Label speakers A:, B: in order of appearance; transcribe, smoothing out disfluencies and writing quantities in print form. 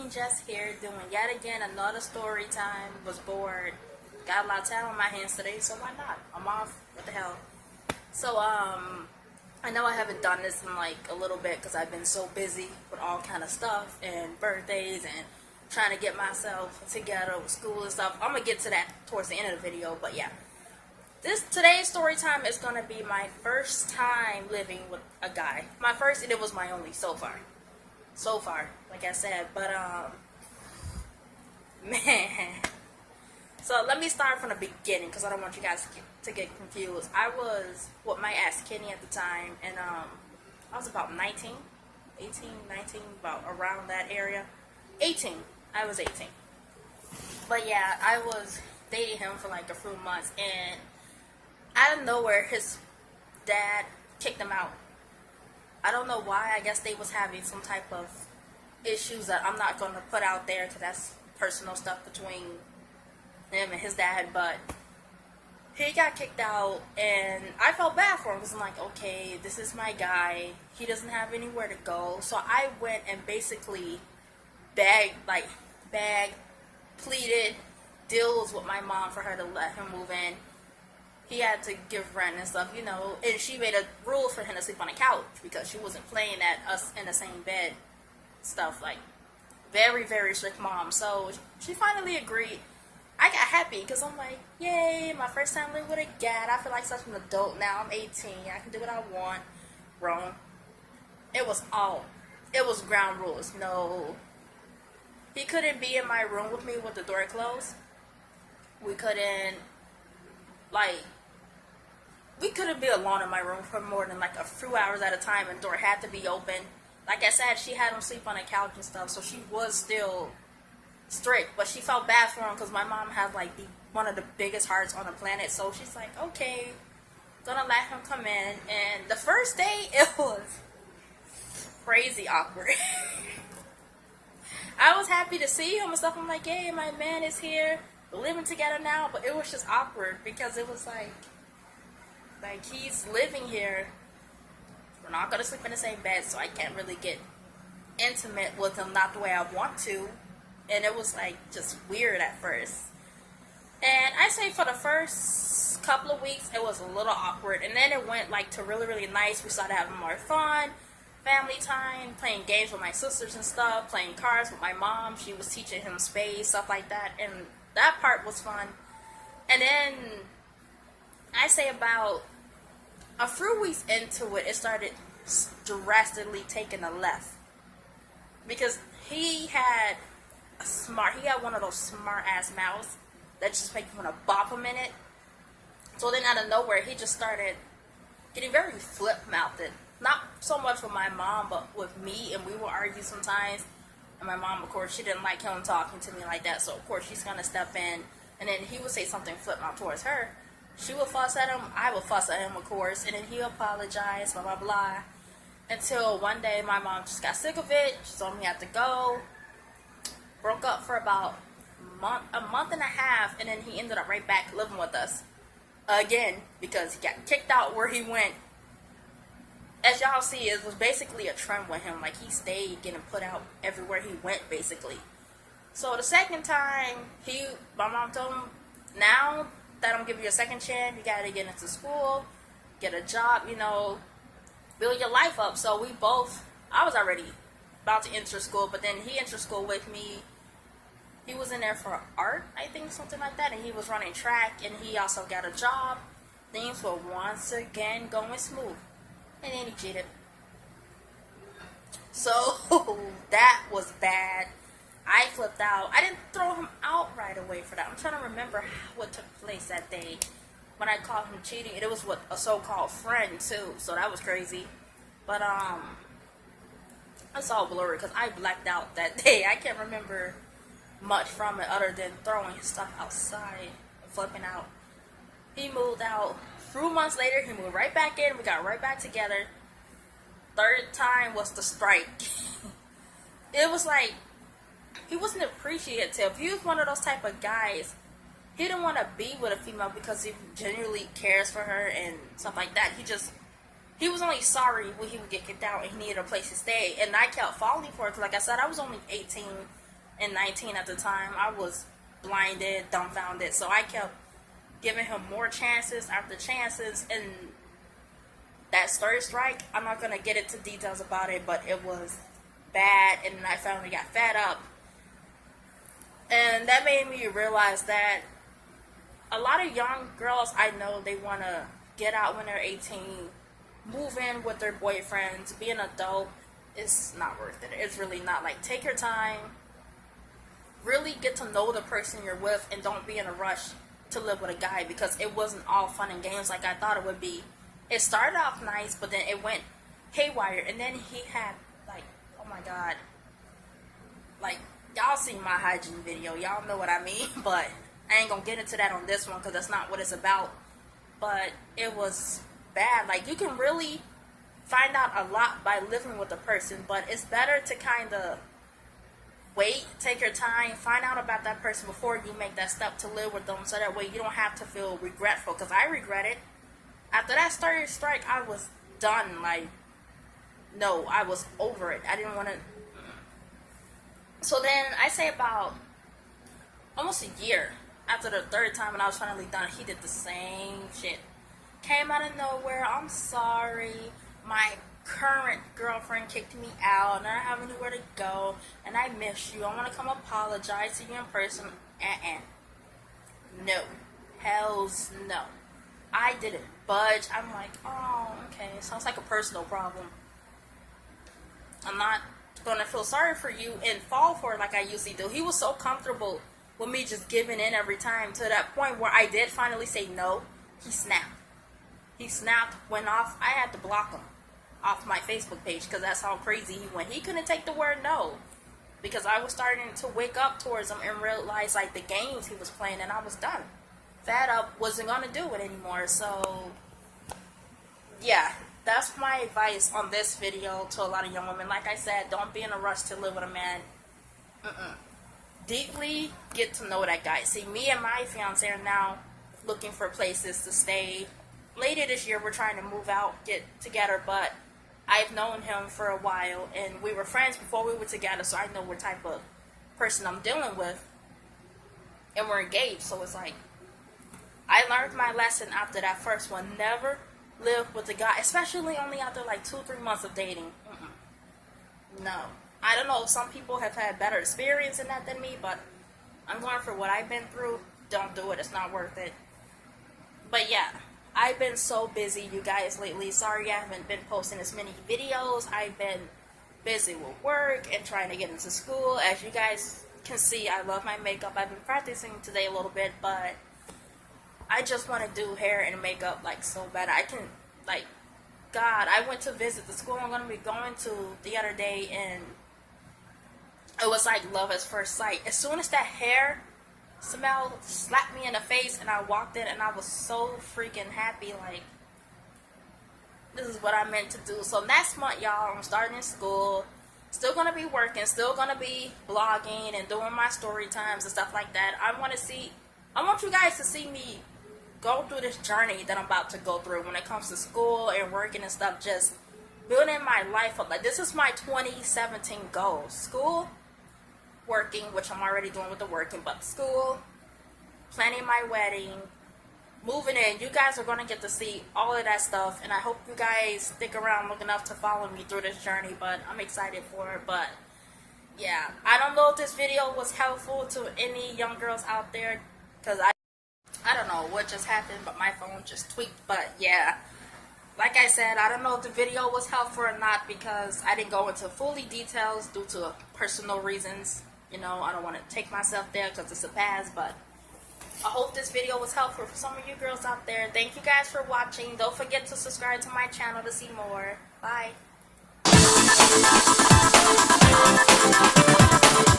A: Queen Jess here, doing yet again another story time. Was bored, got a lot of time on my hands today, so why not? I'm off. What the hell? So I know I haven't done this in like a little bit because I've been so busy with all kind of stuff and birthdays and trying to get myself together with school and stuff. I'm gonna get to that towards the end of the video, but yeah. Today's story time is gonna be my first time living with a guy. My first, and it was my only so far. So far, like I said, but man. So let me start from the beginning because I don't want you guys to get confused. I was with my ex Kenny at the time, and I was about 19, 18, 19, about around that area. 18. I was 18. But yeah, I was dating him for like a few months, and out of nowhere, his dad kicked him out. I don't know why. I guess they was having some type of issues that I'm not going to put out there because that's personal stuff between him and his dad. But he got kicked out, and I felt bad for him because I'm like, okay, this is my guy. He doesn't have anywhere to go. So I went and basically begged, pleaded, deals with my mom for her to let him move in. He had to give rent and stuff, and she made a rule for him to sleep on the couch because she wasn't playing at us in the same bed, stuff like very, very strict mom. So she finally agreed. I got happy because I'm like, yay, my first time living with a dad. I feel like such an adult now. I'm 18. I can do what I want. Wrong. It was ground rules. No, he couldn't be in my room with me with the door closed. We couldn't be alone in my room for more than like a few hours at a time, and the door had to be open. Like I said, she had him sleep on a couch and stuff, so she was still strict, but she felt bad for him because my mom has like one of the biggest hearts on the planet, so she's like, okay, gonna let him come in. And the first day, it was crazy awkward. I was happy to see him and stuff. I'm like, hey, my man is here. We're living together now, but it was just awkward because it was like he's living here. We're not gonna sleep in the same bed, so I can't really get intimate with him, not the way I want to. And it was like just weird at first. And I say for the first couple of weeks, it was a little awkward, and then it went like to really, really nice. We started having more fun, family time, playing games with my sisters and stuff, playing cards with my mom. She was teaching him spades, stuff like that, and that part was fun. And then I say about a few weeks into it, it started drastically taking a left because he had one of those smart ass mouths that just make you want to bop him in it. So then out of nowhere, he just started getting very flip mouthed. Not so much with my mom, but with me, and we would argue sometimes. And my mom, of course, she didn't like him talking to me like that, so of course she's gonna step in. And then he would say something flip mouth towards her. She would fuss at him, I would fuss at him, of course, and then he apologized, blah blah blah. Until one day my mom just got sick of it. She told me I had to go. Broke up for about a month and a half, and then he ended up right back living with us again because he got kicked out where he went. As y'all see, it was basically a trend with him. Like, he stayed getting put out everywhere he went, basically. So the second time, my mom told him, now that I'm giving you a second chance, you gotta get into school, get a job, build your life up. So I was already about to enter school, but then he entered school with me. He was in there for art, I think, something like that, and he was running track, and he also got a job. Things were once again going smooth. And then he cheated. So that was bad. I flipped out. I didn't throw him out right away for that. I'm trying to remember what took place that day when I called him cheating. It was with a so-called friend too, so that was crazy. But it's all blurry because I blacked out that day. I can't remember much from it other than throwing his stuff outside and flipping out. He moved out. A few months later, he moved right back in. We got right back together. Third time was the strike. It was like, he wasn't appreciative. He was one of those type of guys. He didn't want to be with a female because he genuinely cares for her and stuff like that. He was only sorry when he would get kicked out and he needed a place to stay. And I kept falling for it because, like I said, I was only 18. and 19 at the time. I was blinded, dumbfounded. So I kept giving him more chances after chances, and that third strike, I'm not gonna get into details about it, but it was bad, and I finally got fed up. And that made me realize that a lot of young girls I know, they want to get out when they're 18, move in with their boyfriends, be an adult. It's not worth it. It's really not. Like, take your time, really get to know the person you're with, and don't be in a rush to live with a guy, because it wasn't all fun and games like I thought it would be. It started off nice, but then it went haywire, and then he had, like, oh my god, like, y'all seen my hygiene video, y'all know what I mean, but I ain't gonna get into that on this one, because that's not what it's about. But it was bad. Like, you can really find out a lot by living with a person, but it's better to kind of wait, take your time, find out about that person before you make that step to live with them, so that way you don't have to feel regretful, because I regret it. After that third strike, I was done. Like, no, I was over it. I didn't want to. So then, I say about almost a year after the third time when I was finally done, he did the same shit. Came out of nowhere, I'm sorry, my current girlfriend kicked me out, and I have anywhere to go, and I miss you, I want to come apologize to you in person. No. Hells no. I didn't budge. I'm like, oh, okay, sounds like a personal problem. I'm not gonna feel sorry for you and fall for it like I usually do. He was so comfortable with me just giving in every time, to that point where I did finally say no. He snapped. He snapped, went off. I had to block him off my Facebook page, because that's how crazy he went. He couldn't take the word no, because I was starting to wake up towards him and realize, like, the games he was playing, and I was done. Fed up, wasn't gonna do it anymore. So yeah, that's my advice on this video to a lot of young women. Like I said, don't be in a rush to live with a man. Deeply get to know that guy. See, me and my fiance are now looking for places to stay. Later this year, we're trying to move out, get together, but I've known him for a while, and we were friends before we were together, so I know what type of person I'm dealing with, and we're engaged. So it's like, I learned my lesson after that first one. Never live with a guy, especially only after like 2-3 months of dating. No. I don't know if some people have had better experience in that than me, but I'm going for what I've been through. Don't do it. It's not worth it. But yeah, I've been so busy, you guys, lately. Sorry I haven't been posting as many videos. I've been busy with work and trying to get into school. As you guys can see, I love my makeup. I've been practicing today a little bit, but I just want to do hair and makeup, like, so bad. I can, like, God, I went to visit the school I'm going to be going to the other day, and it was like love at first sight. As soon as that hair smell slapped me in the face, and I walked in, and I was so freaking happy, like, this is what I meant to do. So next month, y'all, I'm starting school, still going to be working, still going to be blogging and doing my story times and stuff like that. I want you guys to see me go through this journey that I'm about to go through when it comes to school and working and stuff, just building my life up. Like, this is my 2017 goal. School, working, which I'm already doing with the working, but school, planning my wedding, moving in. You guys are going to get to see all of that stuff, and I hope you guys stick around long enough to follow me through this journey, but I'm excited for it. But yeah, I don't know if this video was helpful to any young girls out there, because I don't know what just happened, but my phone just tweaked. But yeah, like I said, I don't know if the video was helpful or not, because I didn't go into fully details due to personal reasons. You know, I don't want to take myself there because it's a past, but I hope this video was helpful for some of you girls out there. Thank you guys for watching. Don't forget to subscribe to my channel to see more. Bye.